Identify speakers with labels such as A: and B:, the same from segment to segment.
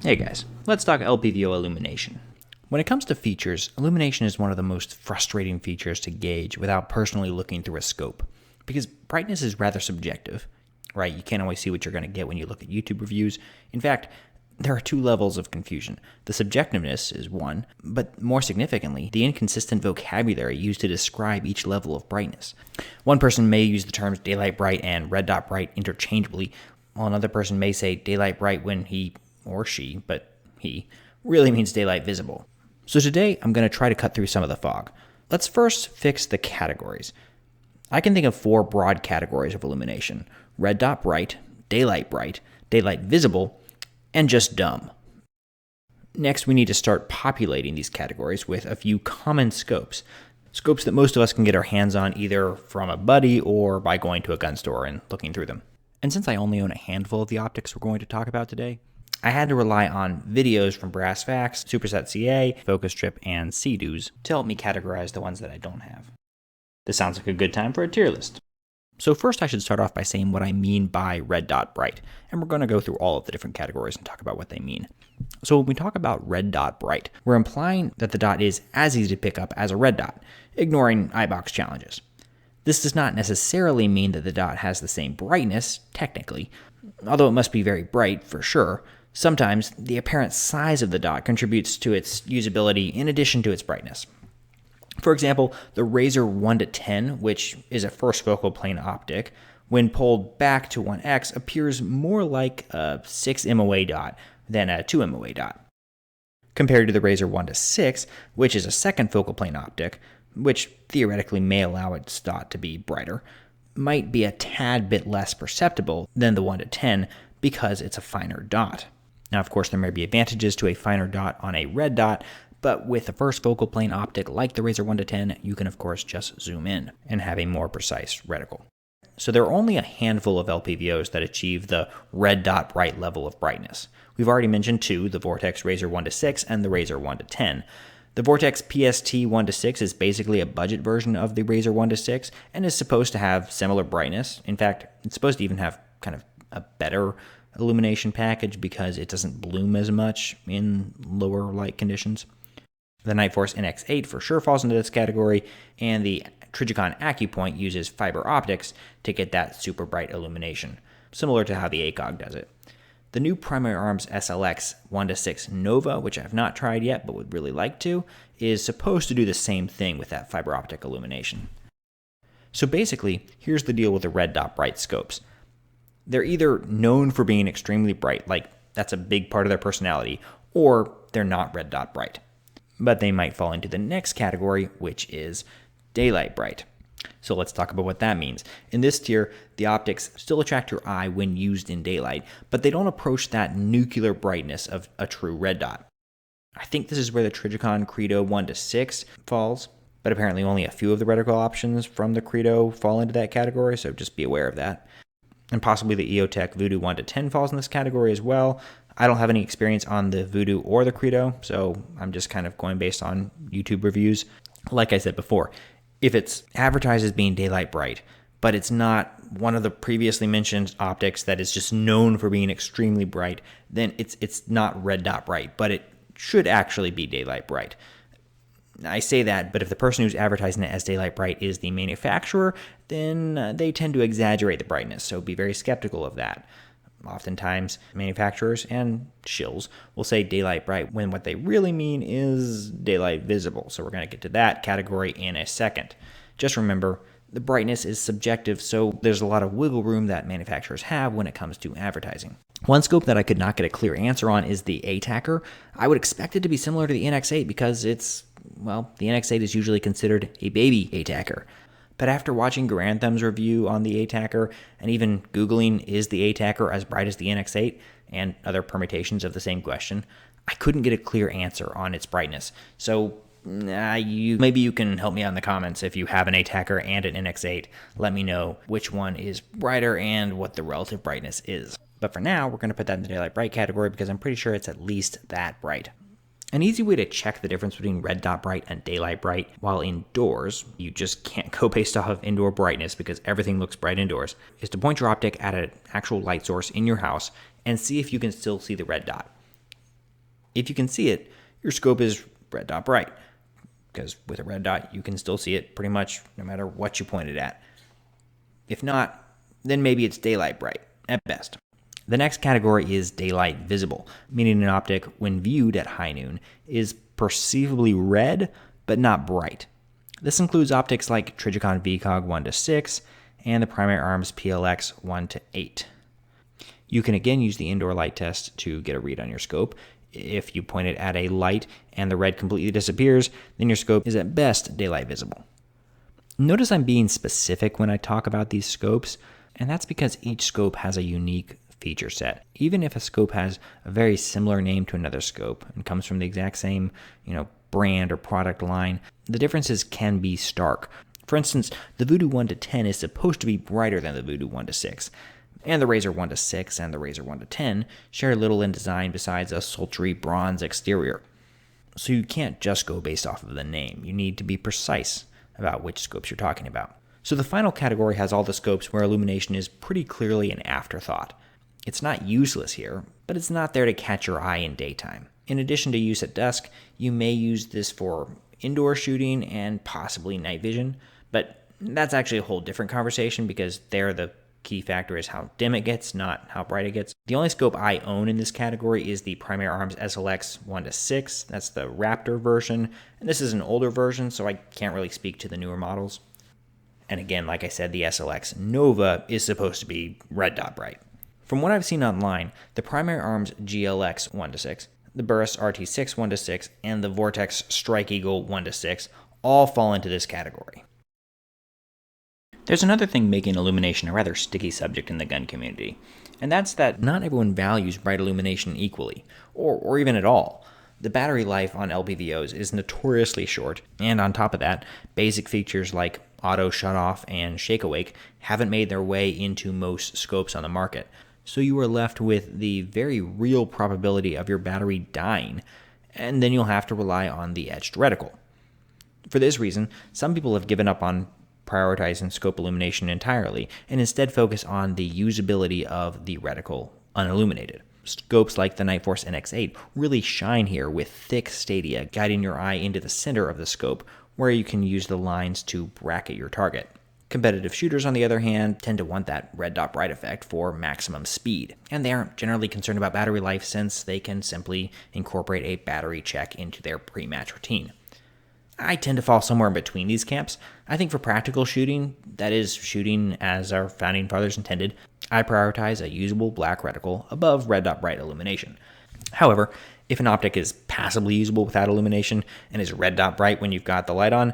A: Hey guys, let's talk LPVO illumination. When it comes to features, illumination is one of the most frustrating features to gauge without personally looking through a scope, because brightness is rather subjective, right? You can't always see what you're going to get when you look at YouTube reviews. In fact, there are two levels of confusion. The subjectiveness is one, but more significantly, the inconsistent vocabulary used to describe each level of brightness. One person may use the terms daylight bright and red dot bright interchangeably, while another person may say daylight bright when he, or she, but he, really means daylight visible. So today, I'm going to try to cut through some of the fog. Let's first fix the categories. I can think of four broad categories of illumination: red dot bright, daylight visible, and just dumb. Next, we need to start populating these categories with a few common scopes that most of us can get our hands on either from a buddy or by going to a gun store and looking through them. And since I only own a handful of the optics we're going to talk about today, I had to rely on videos from Brass Facts, Superset CA, Focus Trip, and CDUs to help me categorize the ones that I don't have. This sounds like a good time for a tier list. So first I should start off by saying what I mean by red dot bright, and we're going to go through all of the different categories and talk about what they mean. So when we talk about red dot bright, we're implying that the dot is as easy to pick up as a red dot, ignoring eyebox challenges. This does not necessarily mean that the dot has the same brightness, technically, although it must be very bright for sure. Sometimes the apparent size of the dot contributes to its usability in addition to its brightness. For example, the Razor 1-10, which is a first focal plane optic, when pulled back to 1x appears more like a 6 MOA dot than a 2 MOA dot. Compared to the Razor 1-6, which is a second focal plane optic, which theoretically may allow its dot to be brighter, might be a tad bit less perceptible than the 1-10 because it's a finer dot. Now, of course, there may be advantages to a finer dot on a red dot, but with a first focal plane optic like the Razor 1-10, you can of course just zoom in and have a more precise reticle. So there are only a handful of LPVOs that achieve the red dot bright level of brightness. We've already mentioned two, the Vortex Razor 1-6 and the Razor 1-10. The Vortex PST 1-6 is basically a budget version of the Razor 1-6 and is supposed to have similar brightness. In fact, it's supposed to even have kind of a better illumination package because it doesn't bloom as much in lower light conditions. The Nightforce NX8 for sure falls into this category, and the Trijicon AccuPoint uses fiber optics to get that super bright illumination, similar to how the ACOG does it. The new Primary Arms SLX 1-6 Nova, which I've not tried yet but would really like to, is supposed to do the same thing with that fiber optic illumination. So basically, here's the deal with the red dot bright scopes. They're either known for being extremely bright, like that's a big part of their personality, or they're not red dot bright. But they might fall into the next category, which is daylight bright. So let's talk about what that means. In this tier, the optics still attract your eye when used in daylight, but they don't approach that nuclear brightness of a true red dot. I think this is where the Trijicon Credo 1-6 falls, but apparently only a few of the reticle options from the Credo fall into that category, so just be aware of that. And possibly the Eotech Vudu 1-10 falls in this category as well. I don't have any experience on the Vudu or the Credo, so I'm just kind of going based on YouTube reviews. Like I said before, if it's advertised as being daylight bright, but it's not one of the previously mentioned optics that is just known for being extremely bright, then it's not red dot bright, but it should actually be daylight bright. I say that, but if the person who's advertising it as daylight bright is the manufacturer, then they tend to exaggerate the brightness, so be very skeptical of that. Oftentimes, manufacturers and shills will say daylight bright when what they really mean is daylight visible, so we're going to get to that category in a second. Just remember, the brightness is subjective, so there's a lot of wiggle room that manufacturers have when it comes to advertising. One scope that I could not get a clear answer on is the ATACR. I would expect it to be similar to the NX8 because the NX8 is usually considered a baby ATACR. But after watching Garantham's review on the ATACR and even Googling is the ATACR as bright as the NX8 and other permutations of the same question, I couldn't get a clear answer on its brightness. So maybe you can help me out in the comments if you have an ATACR and an NX8. Let me know which one is brighter and what the relative brightness is. But for now, we're going to put that in the daylight bright category because I'm pretty sure it's at least that bright. An easy way to check the difference between red dot bright and daylight bright while indoors, you just can't go based off of indoor brightness because everything looks bright indoors, is to point your optic at an actual light source in your house and see if you can still see the red dot. If you can see it, your scope is red dot bright, because with a red dot, you can still see it pretty much no matter what you point it at. If not, then maybe it's daylight bright, at best. The next category is daylight visible, meaning an optic, when viewed at high noon, is perceivably red, but not bright. This includes optics like Trijicon VCOG 1-6 and the primary arms PLX 1-8. You can again use the indoor light test to get a read on your scope. If you point it at a light and the red completely disappears, then your scope is at best daylight visible. Notice I'm being specific when I talk about these scopes, and that's because each scope has a unique feature set. Even if a scope has a very similar name to another scope and comes from the exact same, brand or product line, the differences can be stark. For instance, the Vudu 1-10 is supposed to be brighter than the Vudu 1-6, and the Razor 1-6 and the Razor 1-10 share little in design besides a sultry bronze exterior. So you can't just go based off of the name. You need to be precise about which scopes you're talking about. So the final category has all the scopes where illumination is pretty clearly an afterthought. It's not useless here, but it's not there to catch your eye in daytime. In addition to use at dusk, you may use this for indoor shooting and possibly night vision, but that's actually a whole different conversation because there the key factor is how dim it gets, not how bright it gets. The only scope I own in this category is the primary arms SLX 1-6. That's the Raptor version, and this is an older version, so I can't really speak to the newer models. And again, like I said, the SLX Nova is supposed to be red dot bright. From what I've seen online, the primary arms GLX 1-6, the Burris RT-6 1-6, and the Vortex Strike Eagle 1-6 all fall into this category. There's another thing making illumination a rather sticky subject in the gun community, and that's that not everyone values bright illumination equally, or even at all. The battery life on LPVOs is notoriously short, and on top of that, basic features like auto shutoff and shake awake haven't made their way into most scopes on the market. So you are left with the very real probability of your battery dying, and then you'll have to rely on the etched reticle. For this reason, some people have given up on prioritizing scope illumination entirely and instead focus on the usability of the reticle unilluminated. Scopes like the Nightforce NX8 really shine here with thick stadia guiding your eye into the center of the scope where you can use the lines to bracket your target. Competitive shooters, on the other hand, tend to want that red dot bright effect for maximum speed, and they aren't generally concerned about battery life since they can simply incorporate a battery check into their pre-match routine. I tend to fall somewhere in between these camps. I think for practical shooting, that is, shooting as our founding fathers intended, I prioritize a usable black reticle above red dot bright illumination. However, if an optic is passably usable without illumination and is red dot bright when you've got the light on,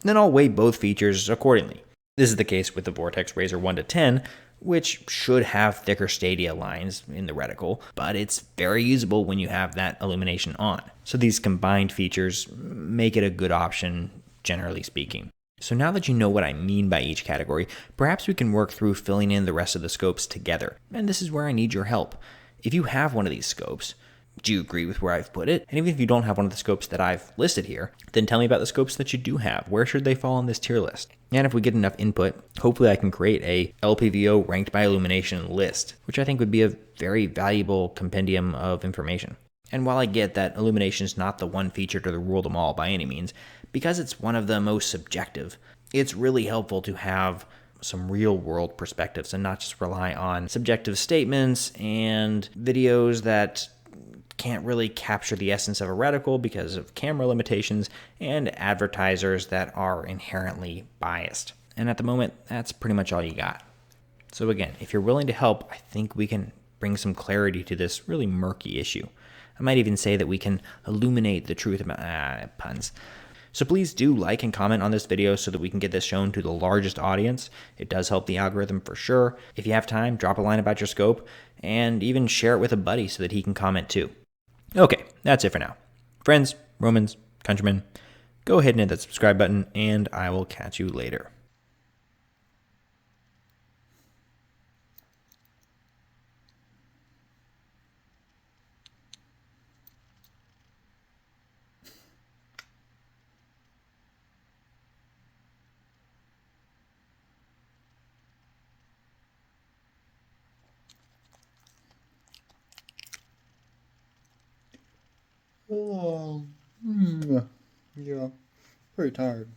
A: then I'll weigh both features accordingly. This is the case with the Vortex Razor 1-10, which should have thicker stadia lines in the reticle, but it's very usable when you have that illumination on. So these combined features make it a good option, generally speaking. So now that you know what I mean by each category, perhaps we can work through filling in the rest of the scopes together. And this is where I need your help. If you have one of these scopes, do you agree with where I've put it? And even if you don't have one of the scopes that I've listed here, then tell me about the scopes that you do have. Where should they fall on this tier list? And if we get enough input, hopefully I can create a LPVO ranked by illumination list, which I think would be a very valuable compendium of information. And while I get that illumination is not the one feature to rule them all by any means, because it's one of the most subjective, it's really helpful to have some real world perspectives and not just rely on subjective statements and videos that can't really capture the essence of a reticle because of camera limitations and advertisers that are inherently biased. And at the moment, that's pretty much all you got. So again, if you're willing to help, I think we can bring some clarity to this really murky issue. I might even say that we can illuminate the truth about puns. So please do like and comment on this video so that we can get this shown to the largest audience. It does help the algorithm for sure. If you have time, drop a line about your scope and even share it with a buddy so that he can comment too. Okay, that's it for now. Friends, Romans, countrymen, go ahead and hit that subscribe button, and I will catch you later.
B: Oh, yeah, very tired.